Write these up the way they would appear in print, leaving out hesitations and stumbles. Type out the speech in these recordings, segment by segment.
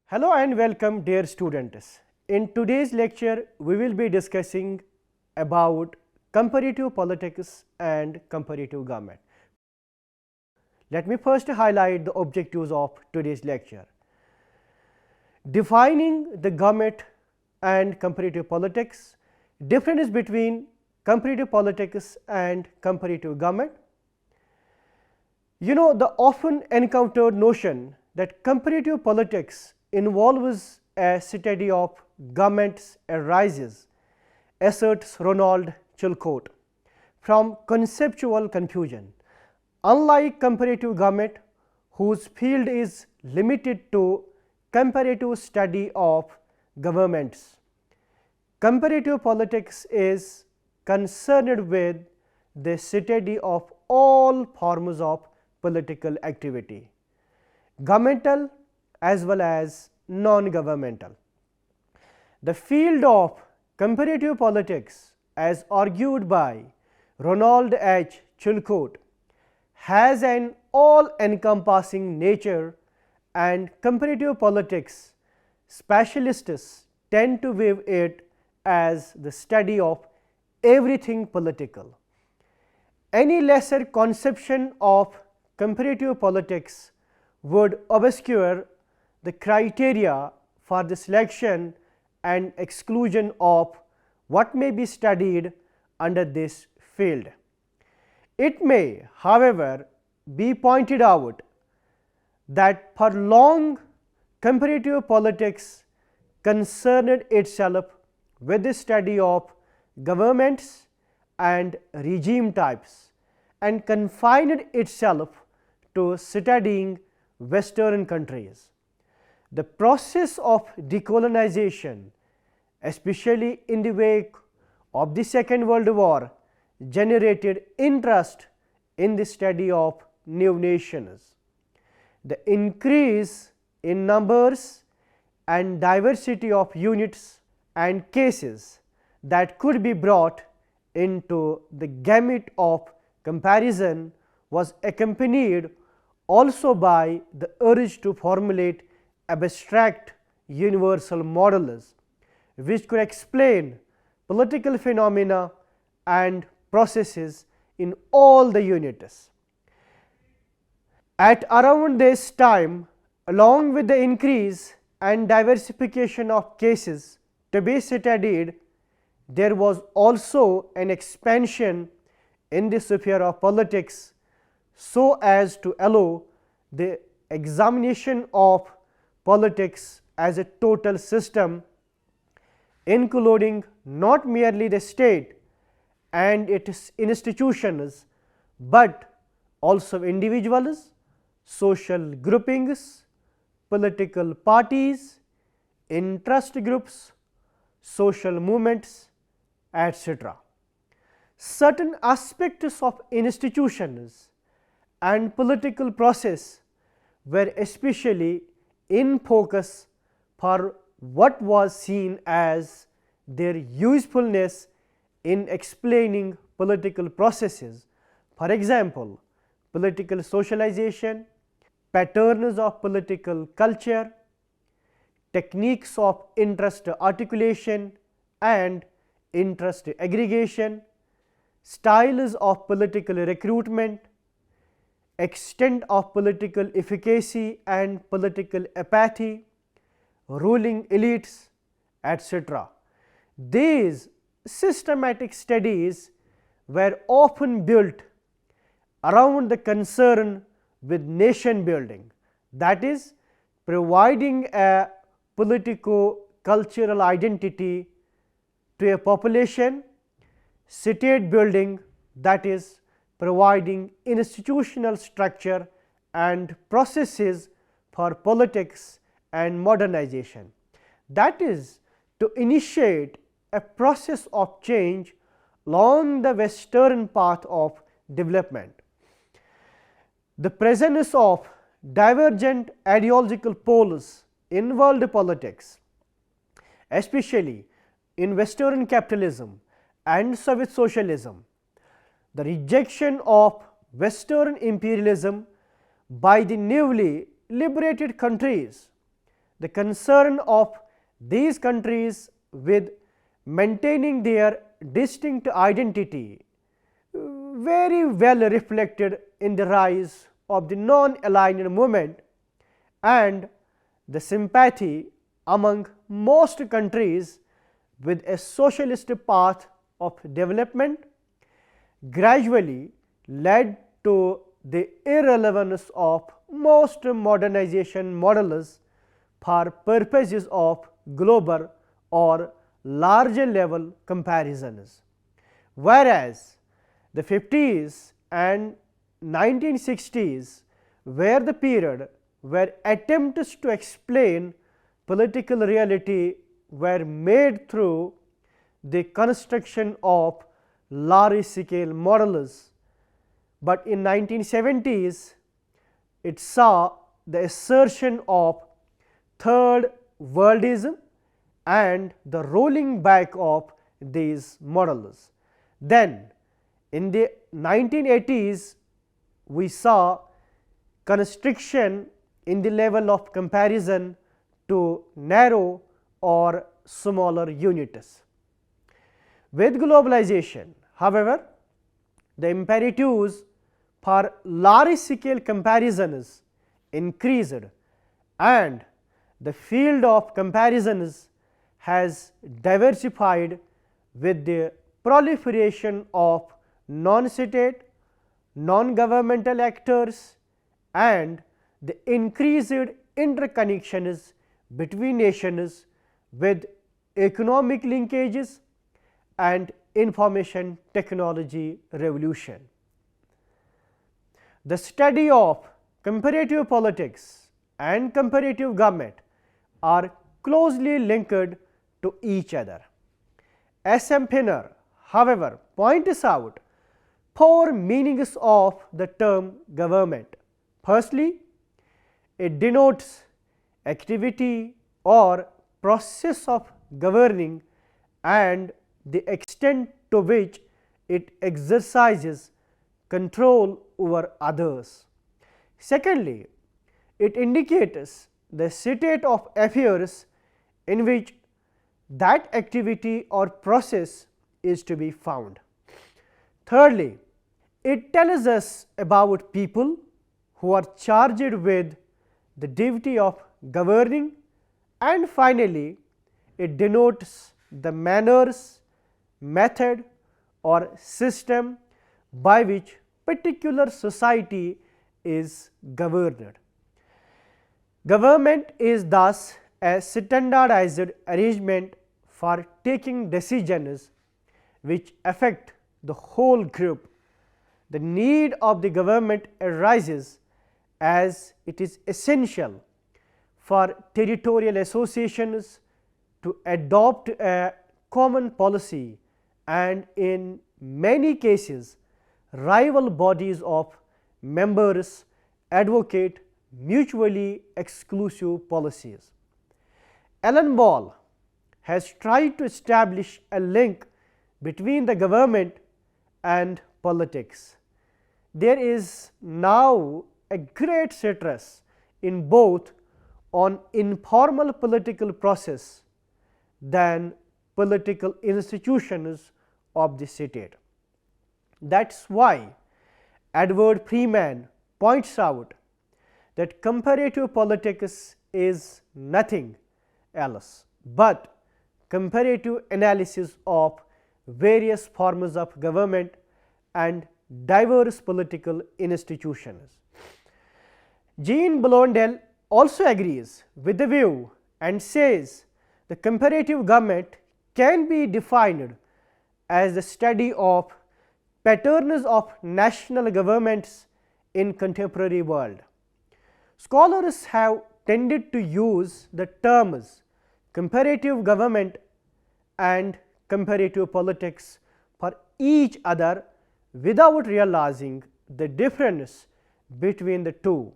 Hello and welcome dear students. In today's lecture, we will be discussing about comparative politics and comparative government. Let me first highlight the objectives of today's lecture. Defining the government and comparative politics, difference between comparative politics and comparative government. You know, the often encountered notion that comparative politics involves a study of governments arises, asserts Ronald Chilcott, from conceptual confusion. Unlike comparative government, whose field is limited to comparative study of governments, comparative politics is concerned with the study of all forms of political activity, governmental as well as non-governmental. The field of comparative politics, as argued by Ronald H. Chilcott, has an all-encompassing nature, and comparative politics specialists tend to view it as the study of everything political. Any lesser conception of comparative politics would obscure the criteria for the selection and exclusion of what may be studied under this field. It may, however, be pointed out that for long comparative politics concerned itself with the study of governments and regime types and confined itself to studying Western countries. The process of decolonization, especially in the wake of the Second World War, generated interest in the study of new nations. The increase in numbers and diversity of units and cases that could be brought into the gamut of comparison was accompanied also by the urge to formulate abstract universal models, which could explain political phenomena and processes in all the units. At around this time, along with the increase and diversification of cases to be studied, there was also an expansion in the sphere of politics so as to allow the examination of politics as a total system, including not merely the state and its institutions, but also individuals, social groupings, political parties, interest groups, social movements, etc. Certain aspects of institutions and political process were especially in focus for what was seen as their usefulness in explaining political processes. For example, political socialization, patterns of political culture, techniques of interest articulation and interest aggregation, styles of political recruitment, extent of political efficacy and political apathy, ruling elites, etc. These systematic studies were often built around the concern with nation building, that is, providing a politico-cultural identity to a population, state building, that is, providing institutional structure and processes for politics and modernization, that is, to initiate a process of change along the western path of development. The presence of divergent ideological poles in world politics, especially in Western capitalism and Soviet socialism, the rejection of Western imperialism by the newly liberated countries, the concern of these countries with maintaining their distinct identity very well reflected in the rise of the non-aligned movement and the sympathy among most countries with a socialist path of development gradually led to the irrelevance of most modernization models for purposes of global or larger level comparisons. Whereas the 50s and 1960s were the period where attempts to explain political reality were made through the construction of large scale models, but in 1970s it saw the assertion of third worldism and the rolling back of these models. Then in the 1980s we saw constriction in the level of comparison to narrow or smaller units. With globalization, however, the imperatives for large scale comparisons increased and the field of comparisons has diversified with the proliferation of non-state, non-governmental actors and the increased interconnections between nations with economic linkages and information technology revolution. The study of comparative politics and comparative government are closely linked to each other. S. M. Pinner, however, points out four meanings of the term government. Firstly, it denotes activity or process of governing and the extent to which it exercises control over others. Secondly, it indicates the state of affairs in which that activity or process is to be found. Thirdly, it tells us about people who are charged with the duty of governing, and finally, it denotes the manners, method or system by which particular society is governed. Government is thus a standardized arrangement for taking decisions which affect the whole group. The need of the government arises as it is essential for territorial associations to adopt a common policy, and in many cases rival bodies of members advocate mutually exclusive policies. Alan Ball has tried to establish a link between the government and politics. There is now a great stress in both on informal political process than political institutions of the state. That is why Edward Freeman points out that comparative politics is nothing else but comparative analysis of various forms of government and diverse political institutions. Jean Blondel also agrees with the view and says the comparative government can be defined as the study of patterns of national governments in contemporary world. Scholars have tended to use the terms comparative government and comparative politics for each other without realizing the difference between the two.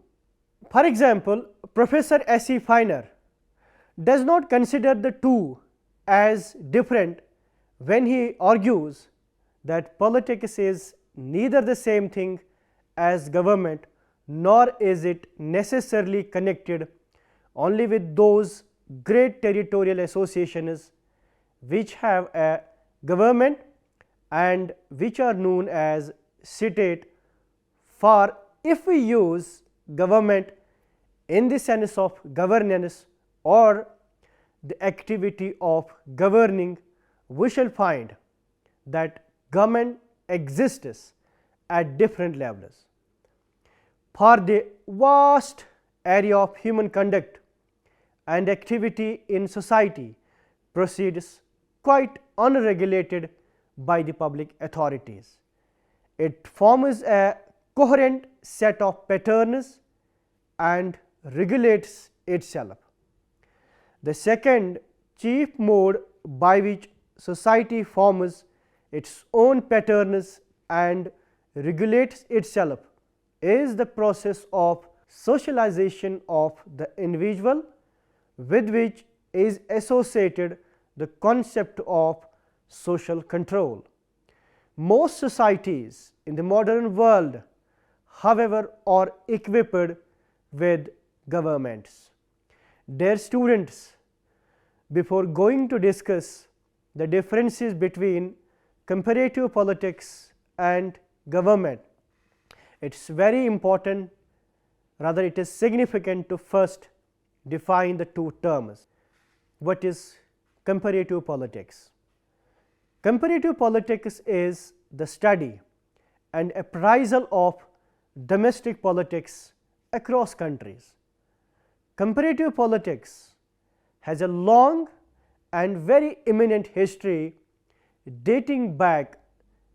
For example, Professor S. E. Feiner does not consider the two as different when he argues that politics is neither the same thing as government, nor is it necessarily connected only with those great territorial associations which have a government and which are known as state. For if we use government in the sense of governance or the activity of governing, we shall find that government exists at different levels. For the vast area of human conduct and activity in society proceeds quite unregulated by the public authorities. It forms a coherent set of patterns and regulates itself. The second chief mode by which society forms its own patterns and regulates itself is the process of socialization of the individual, with which is associated the concept of social control. Most societies in the modern world, however, are equipped with governments. Dear students, before going to discuss the differences between comparative politics and government, it is very important, rather it is significant to first define the two terms. What is comparative politics? Comparative politics is the study and appraisal of domestic politics across countries. Comparative politics has a long and very eminent history dating back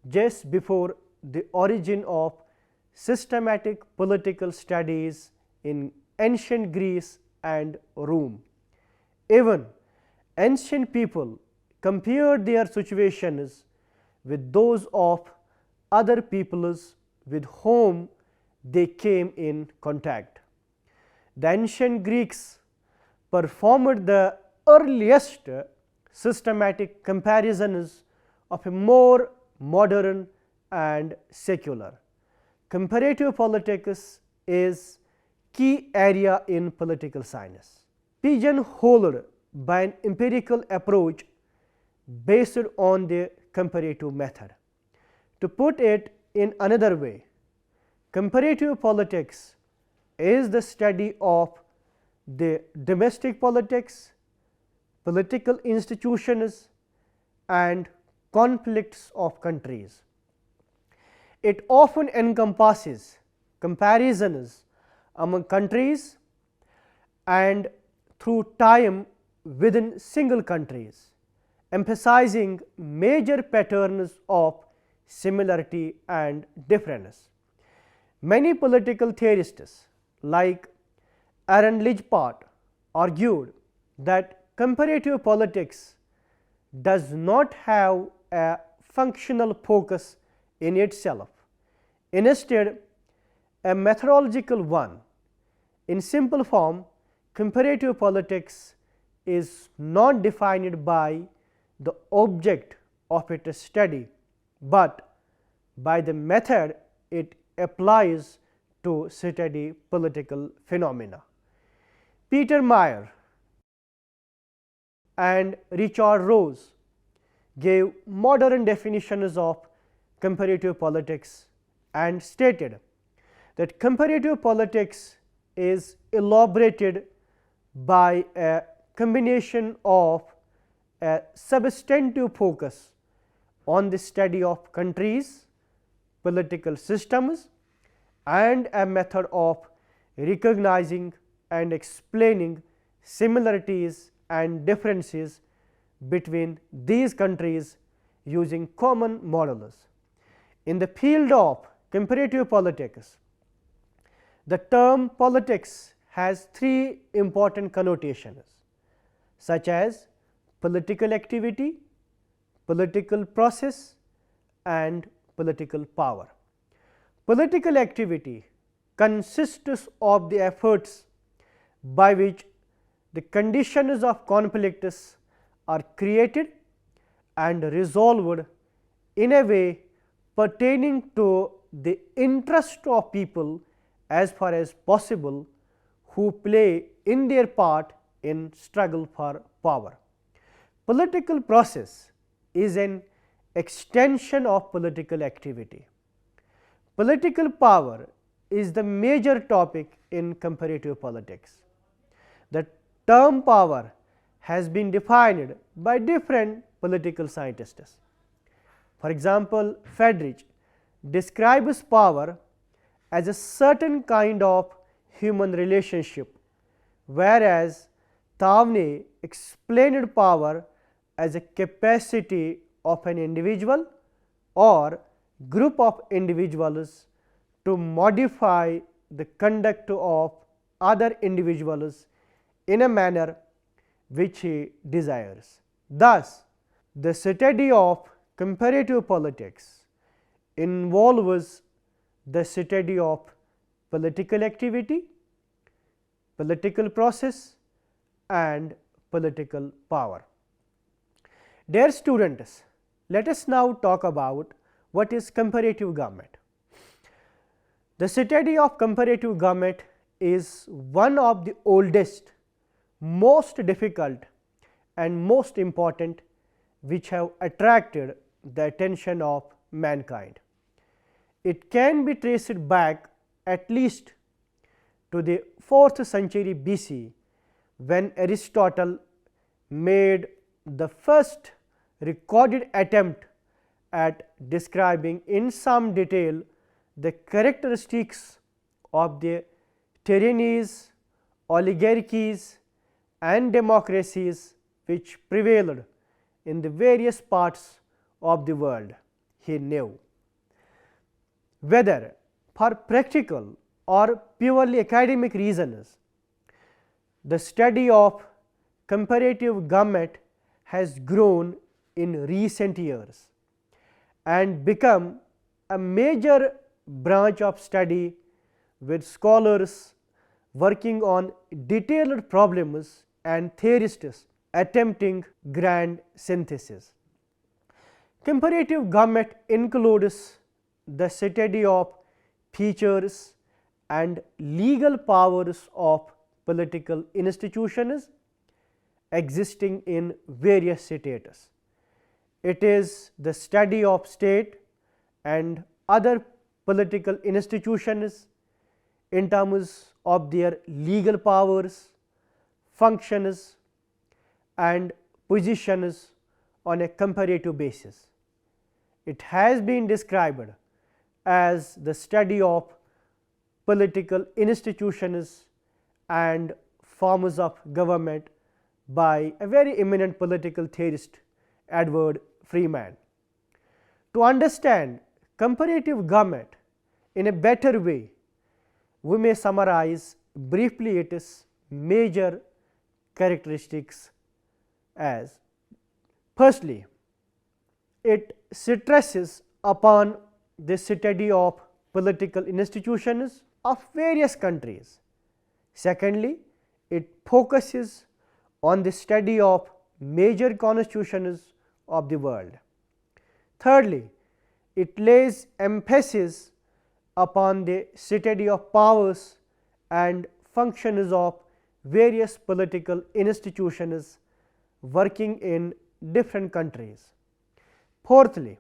just before the origin of systematic political studies in ancient Greece and Rome. Even ancient people compared their situations with those of other peoples with whom they came in contact. The ancient Greeks performed the earliest systematic comparisons of a more modern and secular. Comparative politics is key area in political science, pigeonholed by an empirical approach based on the comparative method. To put it in another way, comparative politics is the study of the domestic politics, political institutions and conflicts of countries. It often encompasses comparisons among countries and through time within single countries, emphasizing major patterns of similarity and difference. Many political theorists like Aaron Lichpart argued that comparative politics does not have a functional focus in itself, instead a methodological one. In simple form, comparative politics is not defined by the object of its study, but by the method it applies to study political phenomena. Peter Meyer and Richard Rose gave modern definitions of comparative politics and stated that comparative politics is elaborated by a combination of a substantive focus on the study of countries, political systems and a method of recognizing and explaining similarities and differences between these countries using common models. In the field of comparative politics, the term politics has three important connotations such as political activity, political process and political power. Political activity consists of the efforts by which the conditions of conflicts are created and resolved in a way pertaining to the interest of people as far as possible, who play in their part in struggle for power. Political process is an extension of political activity. Political power is the major topic in comparative politics. The term power has been defined by different political scientists. For example, Friedrich describes power as a certain kind of human relationship, whereas Tawney explained power as a capacity of an individual or group of individuals to modify the conduct of other individuals in a manner which he desires. Thus, the study of comparative politics involves the study of political activity, political process and political power. Dear students, let us now talk about what is comparative government. The study of comparative government is one of the oldest, most difficult and most important which have attracted the attention of mankind. It can be traced back at least to the 4th century BC, when Aristotle made the first recorded attempt at describing in some detail the characteristics of the tyrannies, oligarchies and democracies which prevailed in the various parts of the world. He knew whether for practical or purely academic reasons, the study of comparative government has grown in recent years and become a major branch of study with scholars working on detailed problems and theorists attempting grand synthesis. Comparative government includes the study of features and legal powers of political institutions existing in various states. It is the study of state and other political institutions in terms of their legal powers, functions and positions on a comparative basis. It has been described as the study of political institutions and forms of government by a very eminent political theorist, Edward Freeman. To understand comparative government in a better way, we may summarize briefly its major characteristics as: firstly, it stresses upon the study of political institutions of various countries. Secondly, it focuses on the study of major constitutions of the world. Thirdly, it lays emphasis upon the study of powers and functions of various political institutions working in different countries. Fourthly,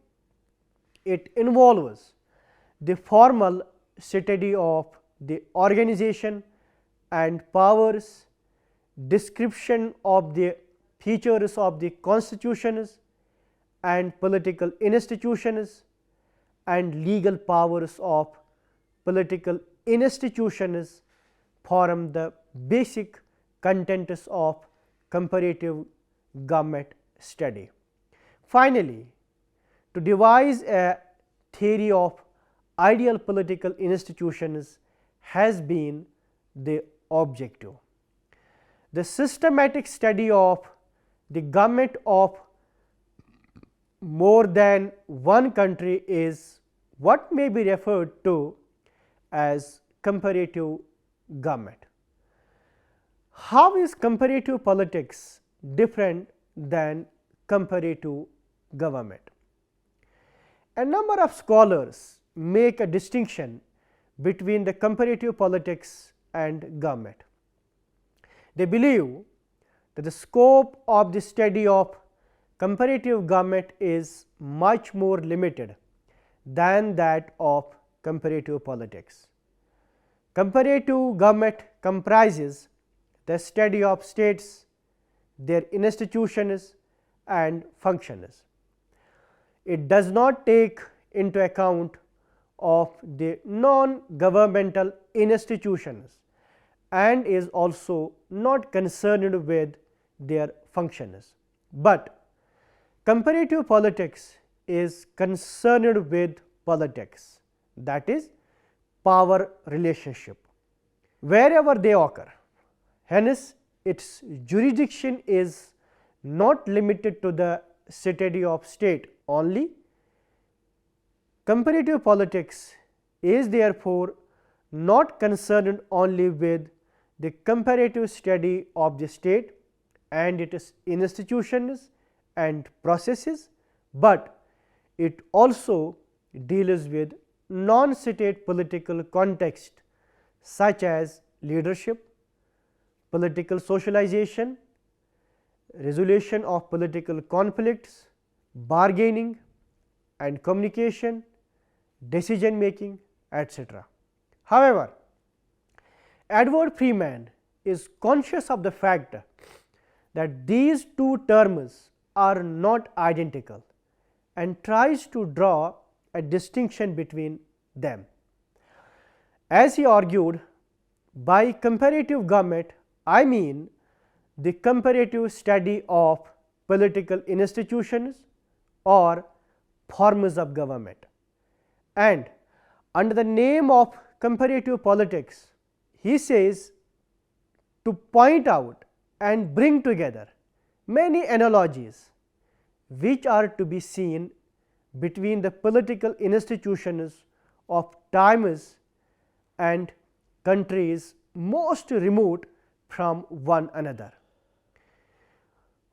it involves the formal study of the organization and powers, description of the features of the constitutions and political institutions, and legal powers of political institutions form the basic contents of comparative government study. Finally, to devise a theory of ideal political institutions has been the objective. The systematic study of the government of more than one country is what may be referred to as comparative government. How is comparative politics different than comparative government? A number of scholars make a distinction between the comparative politics and government. They believe that the scope of the study of comparative government is much more limited than that of comparative politics. Comparative government comprises the study of states, their institutions and functions. It does not take into account of the non-governmental institutions and is also not concerned with their functions. But comparative politics is concerned with politics, that is power relationship, wherever they occur. Hence, its jurisdiction is not limited to the study of state only. Comparative politics is therefore not concerned only with the comparative study of the state and its institutions and processes, but it also deals with non-state political context such as leadership, political socialization, resolution of political conflicts, bargaining and communication, decision making, etc. However, Edward Freeman is conscious of the fact that these two terms are not identical and tries to draw a distinction between them. As he argued, by comparative government, I mean the comparative study of political institutions or forms of government, and under the name of comparative politics, he says to point out and bring together many analogies which are to be seen between the political institutions of times and countries most remote from one another.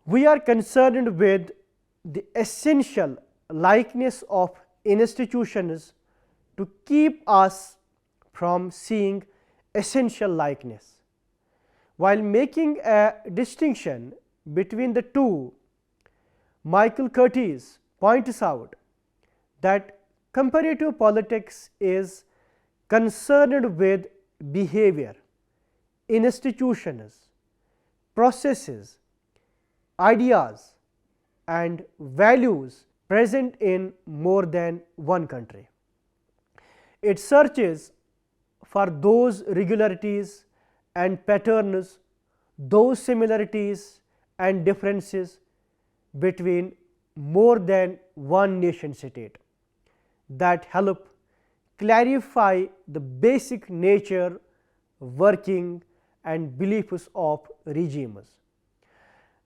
We are concerned with the essential likeness of institutions to keep us from seeing essential likeness. While making a distinction between the two, Michael Curtis points out that comparative politics is concerned with behavior, institutions, processes, ideas and values present in more than one country. It searches for those regularities and patterns, those similarities and differences between more than one nation state that help clarify the basic nature, working and beliefs of regimes.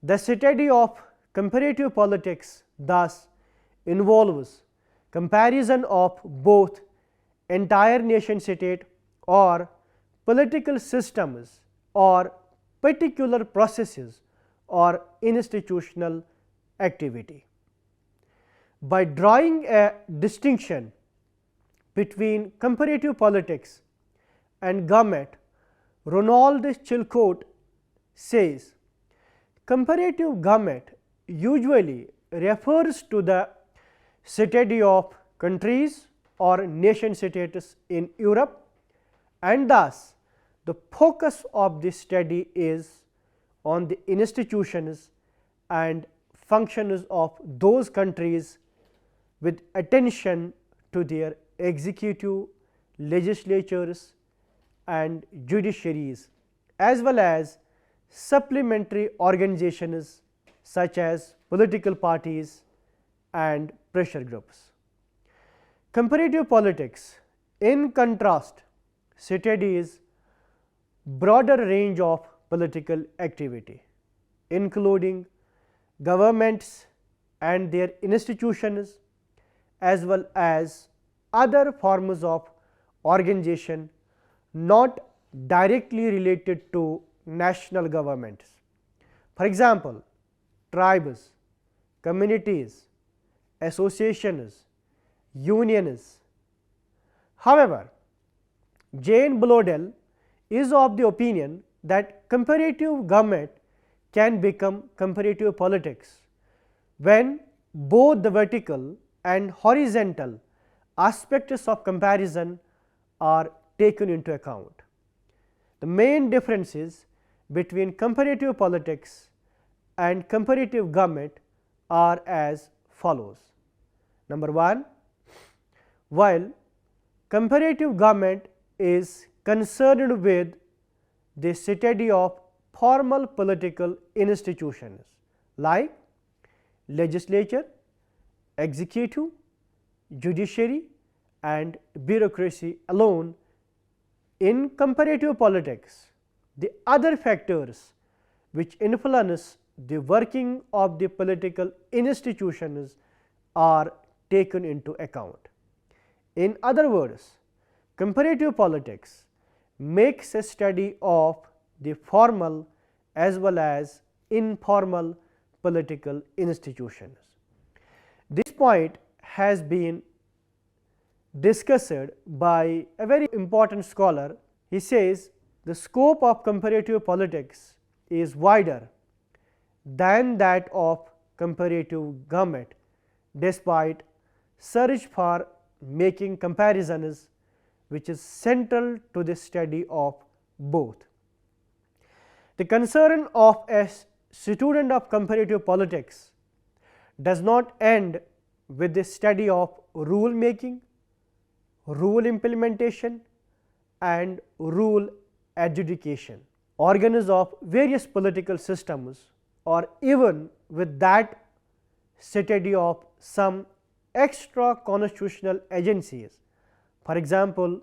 The study of comparative politics thus involves comparison of both entire nation state or political systems or particular processes or institutional activity. By drawing a distinction between comparative politics and government, Ronald Chilcott says, comparative government usually refers to the study of countries or nation states in Europe, and thus the focus of this study is on the institutions and functions of those countries with attention to their executive, legislatures and judiciaries, as well as supplementary organizations such as political parties and pressure groups. Comparative politics, in contrast, studies broader range of political activity, including governments and their institutions, as well as other forms of organization not directly related to national governments. For example, tribes, communities, associations, unions. However, Jane Blodell is of the opinion that comparative government can become comparative politics when both the vertical and horizontal aspects of comparison are taken into account. The main differences between comparative politics and comparative government are as follows. Number 1, while comparative government is concerned with the study of formal political institutions like legislature, executive, judiciary and bureaucracy alone, in comparative politics, the other factors which influence the working of the political institutions are taken into account. In other words, comparative politics makes a study of the formal as well as informal political institutions. This point has been discussed by a very important scholar. He says the scope of comparative politics is wider than that of comparative government, despite search for making comparisons which is central to the study of both. The concern of a student of comparative politics does not end with the study of rule making, rule implementation and rule adjudication, organs of various political systems, or even with that study of some extra constitutional agencies, for example,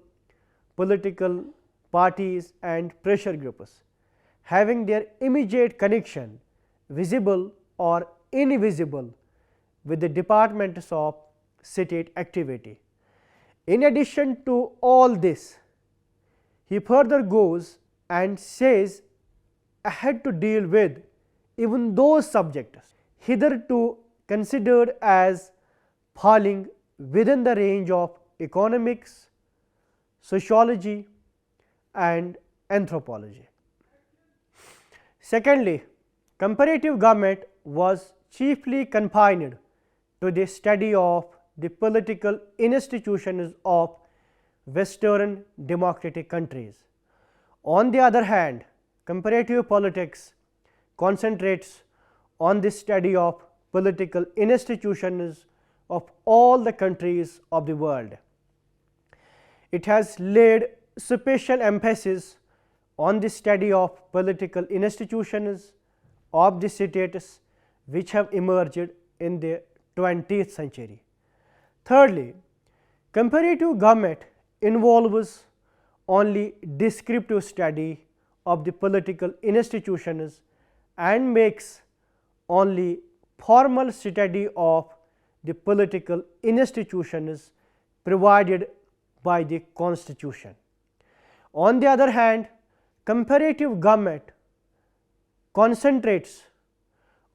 political parties and pressure groups having their immediate connection, visible or invisible, with the departments of state activity. In addition to all this, he further goes and says ahead to deal with even those subjects hitherto considered as falling within the range of economics, sociology and anthropology. Secondly, comparative government was chiefly confined to the study of the political institutions of Western democratic countries. On the other hand, comparative politics concentrates on the study of political institutions of all the countries of the world. It has laid special emphasis on the study of political institutions of the states which have emerged in the 20th century. Thirdly, comparative government involves only descriptive study of the political institutions and makes only formal study of the political institutions provided by the Constitution. On the other hand, comparative government concentrates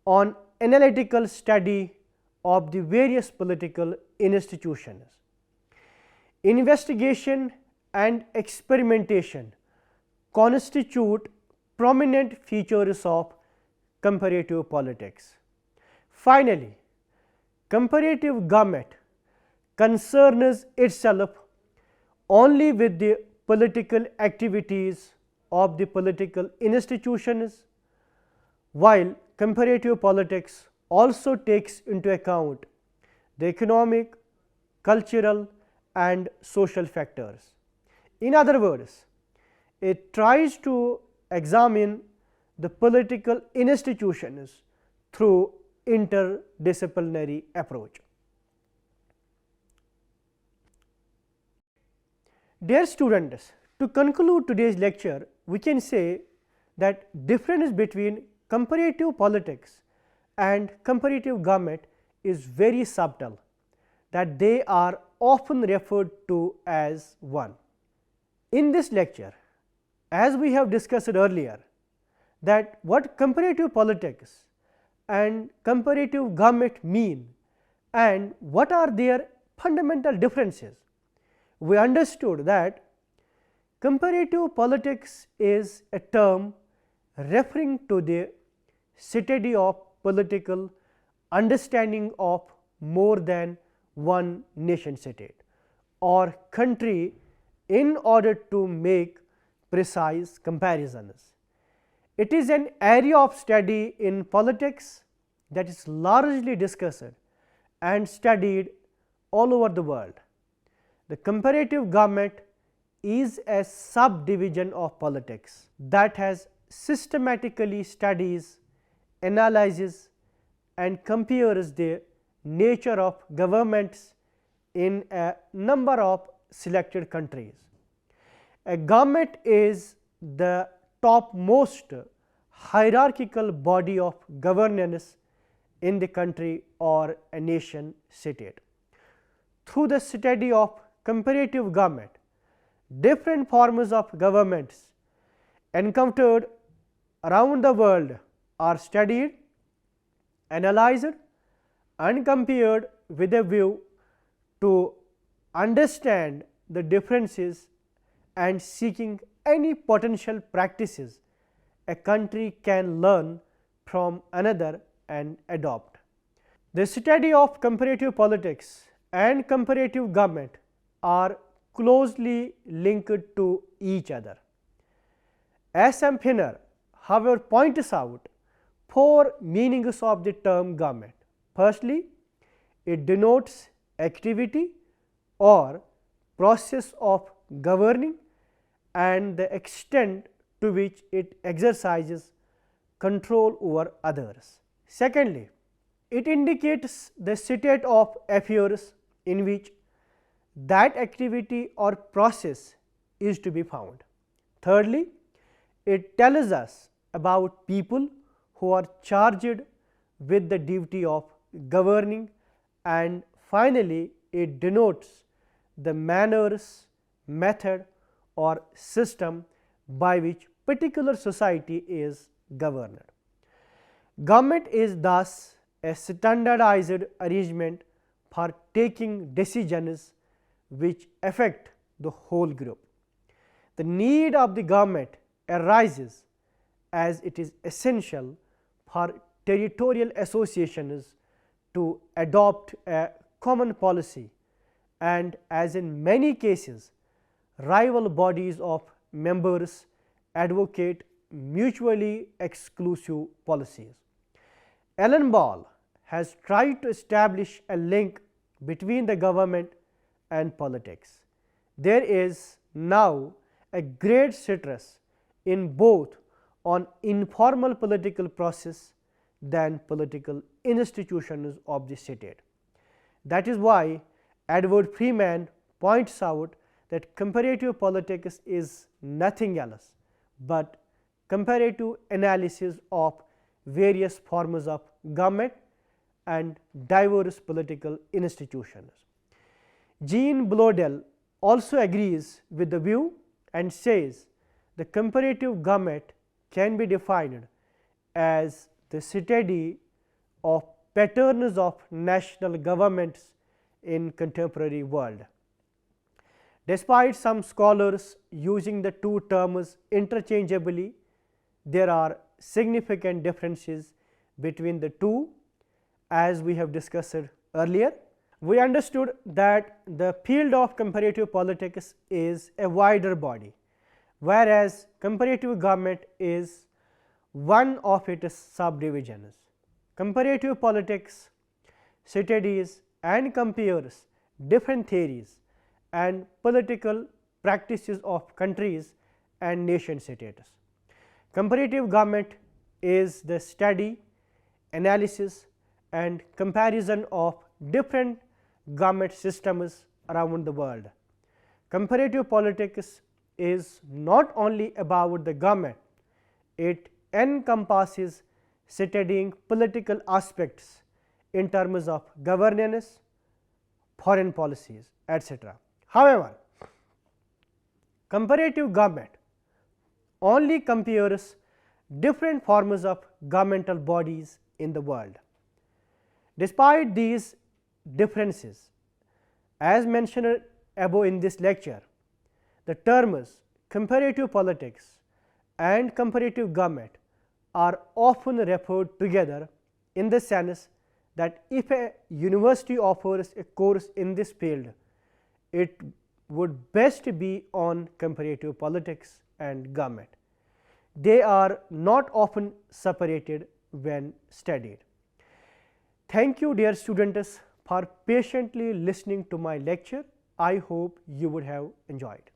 on analytical study of the various political institutions. Investigation and experimentation constitute prominent features of comparative politics. Finally, comparative government concerns itself only with the political activities of the political institutions, while comparative politics also takes into account the economic, cultural and social factors. In other words, it tries to examine the political institutions through interdisciplinary approach. Dear students, to conclude today's lecture, we can say that difference between comparative politics and comparative government is very subtle, that they are often referred to as one. In this lecture, as we have discussed earlier, that what comparative politics and comparative government mean and what are their fundamental differences, we understood that Comparative politics is a term referring to the study of political understanding of more than one nation state or country in order to make precise comparisons. It is an area of study in politics that is largely discussed and studied all over the world. The comparative government is a subdivision of politics that has systematically studies, analyzes and compares the nature of governments in a number of selected countries. A government is the topmost hierarchical body of governance in the country or a nation state. Through the study of comparative government, different forms of governments encountered around the world are studied, analyzed and compared with a view to understand the differences and seeking any potential practices a country can learn from another and adopt. The study of comparative politics and comparative government are closely linked to each other. S. M. Finner, however, points out four meanings of the term government. Firstly, it denotes activity or process of governing and the extent to which it exercises control over others. Secondly, it indicates the state of affairs in which that activity or process is to be found. Thirdly, it tells us about people who are charged with the duty of governing, and finally, it denotes the manners, method or system by which particular society is governed. Government is thus a standardized arrangement for taking decisions which affect the whole group. The need of the government arises as it is essential for territorial associations to adopt a common policy, and as in many cases rival bodies of members advocate mutually exclusive policies. Alan Ball has tried to establish a link between the government and politics. There is now a great stress in both on informal political process than political institutions of the state. That is why Edward Freeman points out that comparative politics is nothing else but comparative analysis of various forms of government and diverse political institutions. Jean Blodell also agrees with the view and says the comparative government can be defined as the study of patterns of national governments in contemporary world. Despite some scholars using the two terms interchangeably, there are significant differences between the two, as we have discussed earlier. We understood that the field of comparative politics is a wider body, whereas comparative government is one of its subdivisions. Comparative politics studies and compares different theories and political practices of countries and nation states. Comparative government is the study, analysis and comparison of different government systems around the world. Comparative politics is not only about the government, it encompasses studying political aspects in terms of governance, foreign policies, etc. However, comparative government only compares different forms of governmental bodies in the world. Despite these differences, as mentioned above in this lecture, the terms comparative politics and comparative government are often referred together in the sense that if a university offers a course in this field, it would best be on comparative politics and government. They are not often separated when studied. Thank you, dear students, for patiently listening to my lecture. I hope you would have enjoyed.